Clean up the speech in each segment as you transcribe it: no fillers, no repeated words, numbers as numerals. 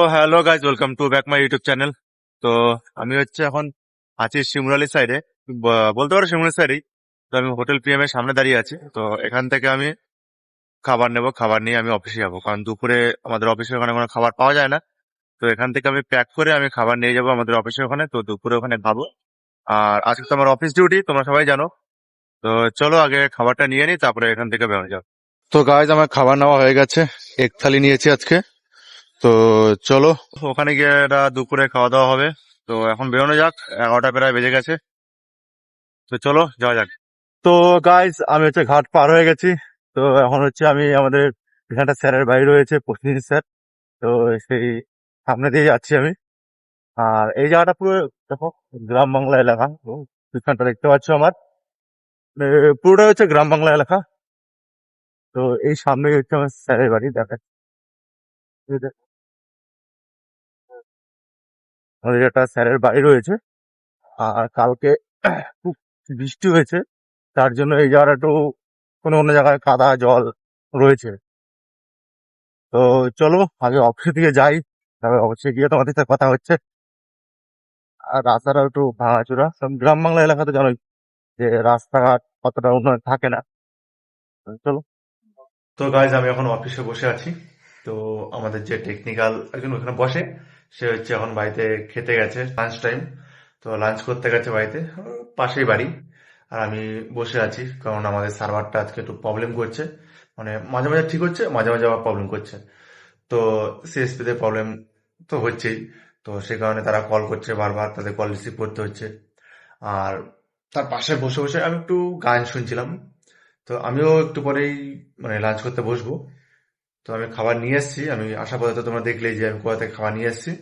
তো hello guys, welcome to back my YouTube channel. তো আমি হচ্ছে এখন আছি শিমুরালি সাইডে, বলতে পারো শিমুরালি সাইডেই। তো আমি হোটেল পিএম এর সামনে দাঁড়িয়ে আছি। তো এখান থেকে আমি খাবার নেব, খাবার নিয়ে আমি অফিসে যাবো, কারণ দুপুরে আমাদের অফিসের ওখানে কোনো খাবার পাওয়া যায় না। তো এখান থেকে আমি প্যাক করে আমি খাবার নিয়ে যাবো আমাদের অফিসের ওখানে, তো দুপুরে ওখানে খাবো। আর আজকে তো আমার অফিস ডিউটি, তোমরা সবাই জানো। তো চলো আগে খাবারটা নিয়ে নিই, তারপরে এখান থেকে বেরোনো যাও। তো গাইজ, আমার খাবার নেওয়া হয়ে গেছে, এক থালি নিয়েছি আজকে। তো চলো ওখানে গিয়ে দুপুরে খাওয়া দাওয়া হবে। তো এখন বেরোনো যাক, 11টা প্রায় বেজে গেছে। তো চলো যাওয়া যাক। তো গাইজ, আমি হচ্ছে ঘাট পার হয়ে গেছি। তো এখন হচ্ছে আমি আমাদের এখানটা স্যারের বাড়ি রয়েছে, প্রতিনিধি স্যার। তো সেই সামনে দিয়ে যাচ্ছি আমি। আর এই জায়গাটা পুরো দেখো, গ্রাম বাংলা এলাকা। তো এখানটা দেখতে পাচ্ছ আমার, পুরোটা হচ্ছে গ্রাম বাংলা এলাকা। তো এই সামনে হচ্ছে আমার স্যারের বাড়ি, দেখা আমাদের একটা স্যারের বাড়ি রয়েছে। আর কালকে খুব বৃষ্টি হয়েছে, তার জন্য এই জায়গাটা একটু কোনো অন্য জায়গায় কাদা জল রয়েছে। তো চলো আগে অফিসের দিকে যাই, তবে অফিসে গিয়ে তোমাদের সাথে কথা হচ্ছে। আর রাস্তাটা একটু ভাঙাচোরা, সব গ্রাম বাংলা এলাকাতে জানোই যে রাস্তাঘাট অতটা উন্নয়ন থাকে না। তো চলো। তো গাইজ, আমি এখন অফিসে বসে আছি। তো আমাদের যে টেকনিক্যাল একজন ওখানে বসে, সে হচ্ছে এখন বাড়িতে খেতে গেছে, লাঞ্চ টাইম। তো লাঞ্চ করতে গেছে বাড়িতে, পাশেই বাড়ি। আর আমি বসে আছি, কারণ আমাদের সার্ভারটা আজকে একটু প্রবলেম করছে। মানে মাঝে মাঝে ঠিক হচ্ছে, মাঝে মাঝে আবার প্রবলেম করছে। তো সিএসপি তে প্রবলেম তো হচ্ছেই। তো সে কারণে তারা কল করছে বারবার, তাদের কল রিসিভ করতে হচ্ছে। আর তার পাশে বসে বসে আমি একটু গান শুনছিলাম। তো আমিও একটু পরেই মানে লাঞ্চ করতে বসবো। তো আমি খাবার নিয়ে এসেছি, আমি আশা পথে তো তোমরা দেখলেই যে আমি কোথা থেকে খাবার নিয়ে এসেছি।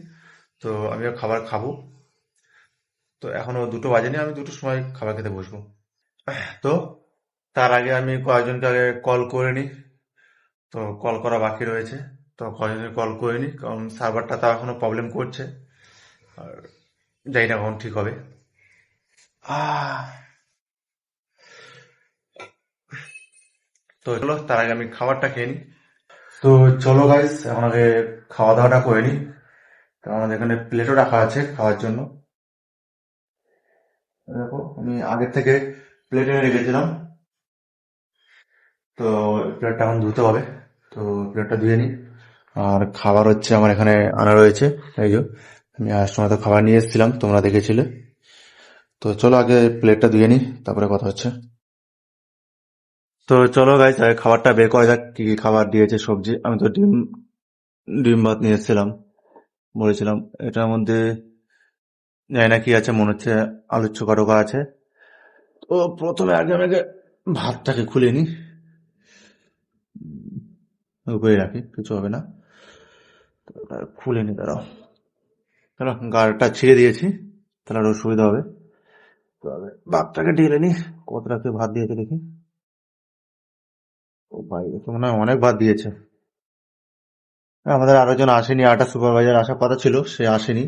তো আমিও খাবার খাবো। তো এখনো 2টো বাজেনি, আমি 2টোর সময় খাবার খেতে বসবো। তো তার আগে আমি কয়েকজনকে আগে কল করে নিই। তো কল করা বাকি রয়েছে। তো কয়েকজনকে কল করে নিই, কারণ সার্ভারটা তো এখনো প্রবলেম করছে। আর জানি না কখন ঠিক হবে। আহ তো চলো তার আগে আমি খাবারটা খেয়ে নিই। তো চলো গাইস, এখন আগে খাওয়া দাওয়াটা করে নিই। তো আমাদের এখানে প্লেটও রাখা আছে খাওয়ার জন্য। দেখো, আমি আগের থেকে প্লেট এনে রেখেছিলাম। তো প্লেটটা এখন ধুতে হবে। তো প্লেটটা ধুয়ে নিই। আর খাবার হচ্ছে আমার এখানে আনা রয়েছে, এই যে আমি আসার সময় তো খাবার নিয়ে এসেছিলাম, তোমরা দেখেছিলে। তো চলো আগে প্লেটটা ধুয়ে নিই, তারপরে কথা হচ্ছে। তো চলো গাইস, আগে খাবারটা বের করা যাক, কি কি খাবার দিয়েছে। সবজি আমি তো ডিম ডিম ভাত নিয়ে এসেছিলাম, বলেছিলাম। এটার মধ্যে জানি না কি আছে, মনে হচ্ছে আলুর চোখা টোকা আছে। তো প্রথমে আগে আমি আগে ভাতটাকে খুলে নিই, উপরে রাখি, কিছু হবে না। তো ওটা খুলে নি, দাঁড়াও। চলো, গাড়িটা ছিঁড়ে দিয়েছি, তাহলে আরো সুবিধা হবে। তো আগে ভাতটাকে ঢেলে নি। কতটা কি ভাত দিয়েছে দেখি। ও ভাই, এ তো মনে হয় অনেক ভাত দিয়েছে। আমাদের আরো জন আসেনি, আটা সুপারভাইজার আসার কথা ছিল, সে আসেনি।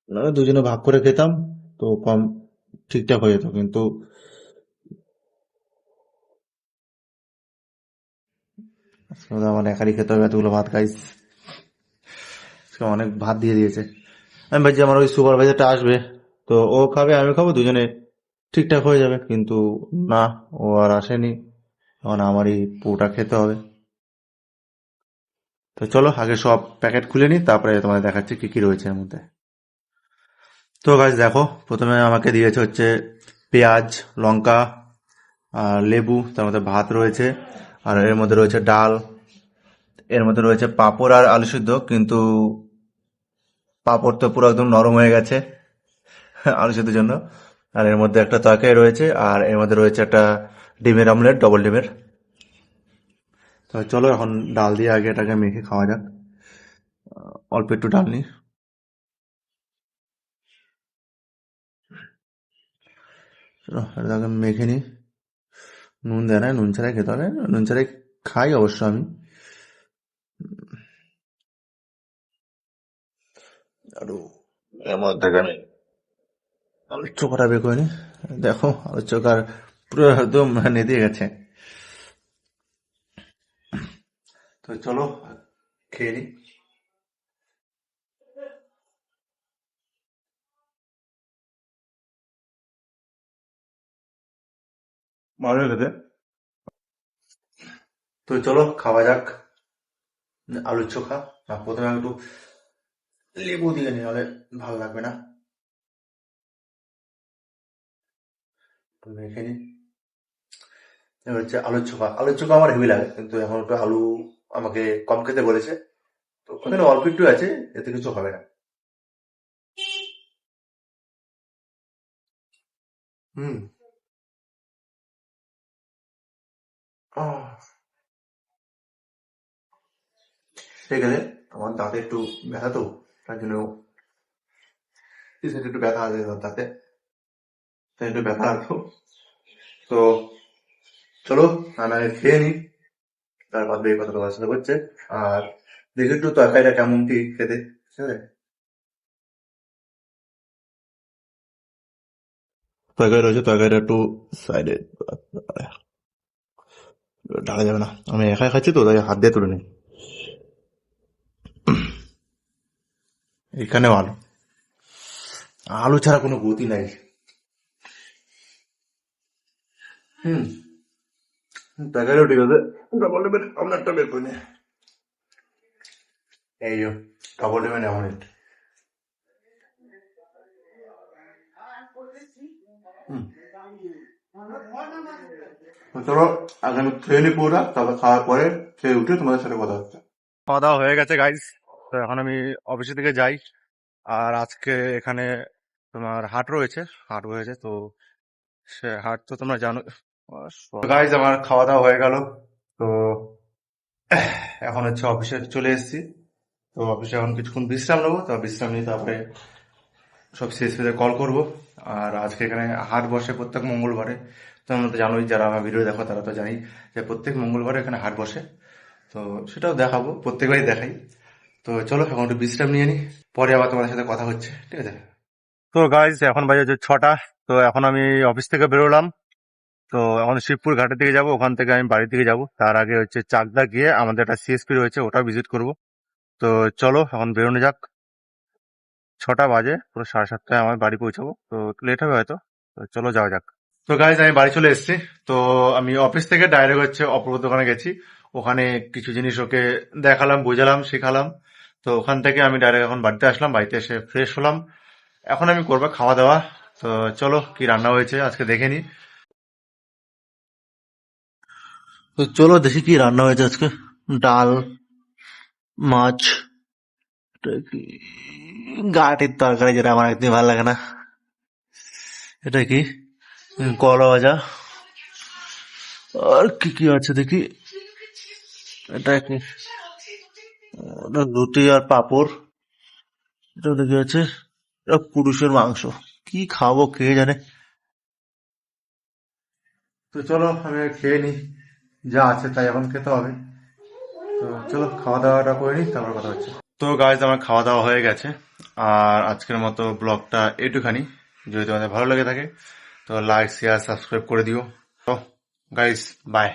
নাহলে দুজনে ভাগ করে খেতাম, তো কম ঠিকঠাক হয়ে যেত। কিন্তু আজকে আমার একারই খেতে হবে এতগুলো ভাত, গাইস। অনেক ভাত দিয়ে দিয়েছে। আমি ভাবছি আমার ওই সুপারভাইজারটা আসবে, তো ও খাবে আমি খাবো, দুজনে ঠিকঠাক হয়ে যাবে। কিন্তু না, ও আর আসেনি। এখন আমারই পুরোটা খেতে হবে। তো চলো আগে সব প্যাকেট খুলে নিই, তারপরে তোমাদের দেখাচ্ছি কি কি রয়েছে এর মধ্যে। তো গাছ দেখো, প্রথমে আমাকে দিয়েছে হচ্ছে পেঁয়াজ, লঙ্কা আর লেবু, তার মধ্যে ভাত রয়েছে। আর এর মধ্যে রয়েছে ডাল, এর মধ্যে রয়েছে পাঁপড় আর আলু সিদ্ধ। কিন্তু পাঁপড় তো পুরো একদম নরম হয়ে গেছে আলু সিদ্ধের জন্য। আর এর মধ্যে একটা তরকারি রয়েছে, আর এর মধ্যে রয়েছে একটা ডিমের অমলেট, ডবল ডিমের। তো চলো এখন ডাল দিয়ে আগে এটাকে মেখে খাওয়া যাক। অল্প একটু ডাল নিই। চলো এটাকে মেখে নিই। নুন দেয় না, নুন ছাড়াই খেতে হবে। নুন ছাড়াই খাই অবশ্য আমি। আরো এর মধ্যে থেকে আমি আলুর চোখাটা বের করে নিই। দেখো, আলুর চোখার পুরো একদম নেতিয়ে গেছে। তো চলো খেয়ে নিই। ভালো খেতে। তো চলো খাওয়া যাক আলুর চোখা। প্রথমে একটু লেবু দিয়ে নি, নাহলে ভালো লাগবে না। তো মেখে নি। এবার হচ্ছে আলুর চোখা। আলুর চোখা আমার হেভি লাগে, কিন্তু এখন একটু আলু আমাকে কম খেতে বলেছে, তো ওখানে অল্প একটু আছে, এতে কিছু হবে না। হুম। আহ, ঠিক আছে। আমার দাঁতে একটু ব্যথা, তো তার জন্য এই সাইডে একটু ব্যথা আছে দাঁতে, তাই একটু ব্যথা রাখো। তো চলো আমি আগে খেয়ে নিই, তারপর এই কথা তোমার সাথে হচ্ছে। আর দেখি একটু তরকারিটা কেমন কি খেতে, ঠিক আছে? তরকারি রয়েছে, তরকারিটা একটু সাইডে ঢালা যাবে না, আমি একাই খাচ্ছি তো, তাই হাত দিয়ে তুলে নিই। এখানে আলু, আলু ছাড়া কোনো গতি নাই। হুম। তরকারিও ঠিক আছে। ডবল লেবেল আপনারটা বের করে নে। এই যে ডবল লেবেল অমলেট। হুম। তো চলো আগে আমি খেয়ে নিই পুরোটা, তারপর খাওয়ার পরে খেয়ে উঠে তোমাদের সাথে কথা হচ্ছে। খাওয়া দাওয়া হয়ে গেছে গাইজ। তো এখন আমি অফিসের দিকে যাই। আর আজকে এখানে তোমার হাট রয়েছে, হাট হয়েছে তো, সে হাট তো তোমরা জানো। গাইজ আমার খাওয়া দাওয়া হয়ে গেল। তো এখন হচ্ছে অফিসে চলে এসেছি। তো অফিসে এখন কিছুক্ষণ বিশ্রাম নেবো, তো বিশ্রাম নিয়ে তারপরে সব শেষ পেতে কল করব। আর আজকে এখানে হাট বসে প্রত্যেক মঙ্গলবারে। তোমরা তো জানোই, যারা আমার ভিডিও দেখো তারা তো জানি যে প্রত্যেক মঙ্গলবারে এখানে হাট বসে। তো সেটাও দেখাবো, প্রত্যেকবারই দেখাই। তো চলো এখন একটু বিশ্রাম নিয়ে নিই, পরে আবার তোমাদের সাথে কথা হচ্ছে, ঠিক আছে? তো গাইজ এখন বাজে হচ্ছে 6টা। তো এখন আমি অফিস থেকে বেরোলাম। তো এখন শিবপুর ঘাটের দিকে যাব, ওখান থেকে আমি বাড়ির দিকে যাব। তার আগে হচ্ছে চাকদা গিয়ে আমাদের একটা সিএসপি রয়েছে, ওটাও ভিজিট করব। তো চলো এখন বেরোনো যাক। 6টা বাজে, পুরো 7:30টায় আমার বাড়ি পৌঁছাবো, তো লেট হবে হয়তো। তো চলো যাওয়া যাক। তো গাইজ আমি বাড়ি চলে এসেছি। তো আমি অফিস থেকে ডাইরেক্ট হচ্ছে অপূর্ব দোকানে গেছি। ওখানে কিছু জিনিস ওকে দেখালাম, বোঝালাম, শেখালাম। তো ওখান থেকে আমি ডাইরেক্ট এখন বাড়িতে আসলাম, বাড়িতে এসে ফ্রেশ হলাম। এখন আমি করবো খাওয়া দাওয়া। তো চলো কি রান্না হয়েছে আজকে দেখে নি। তো চলো দেখি কি রান্না হয়েছে আজকে। ডাল, মাছ, এটা কি গাটির তরকারি, যেটা আমার একদম ভালো লাগে না। এটা কি করলা ভাজা। আর কি কি আছে দেখি। এটা কি, এটা রুটি আর পাঁপড়। এটা দেখি আছে, এটা পুরুষের মাংস। কি খাবো কে জানে। তো চলো আমি খেয়ে নি, যা আছে তাই এখন খেতে হবে। তো চলো খাওয়া দাওয়াটা করে নি, তারপর কথা হচ্ছে। তো গাইজ আমার খাওয়া দাওয়া হয়ে গেছে। আর আজকের মতো ব্লগটা এটুখানি। যদি তোমাদের ভালো লেগে থাকে তো লাইক শেয়ার সাবস্ক্রাইব করে দিও। তো গাইজ বাই।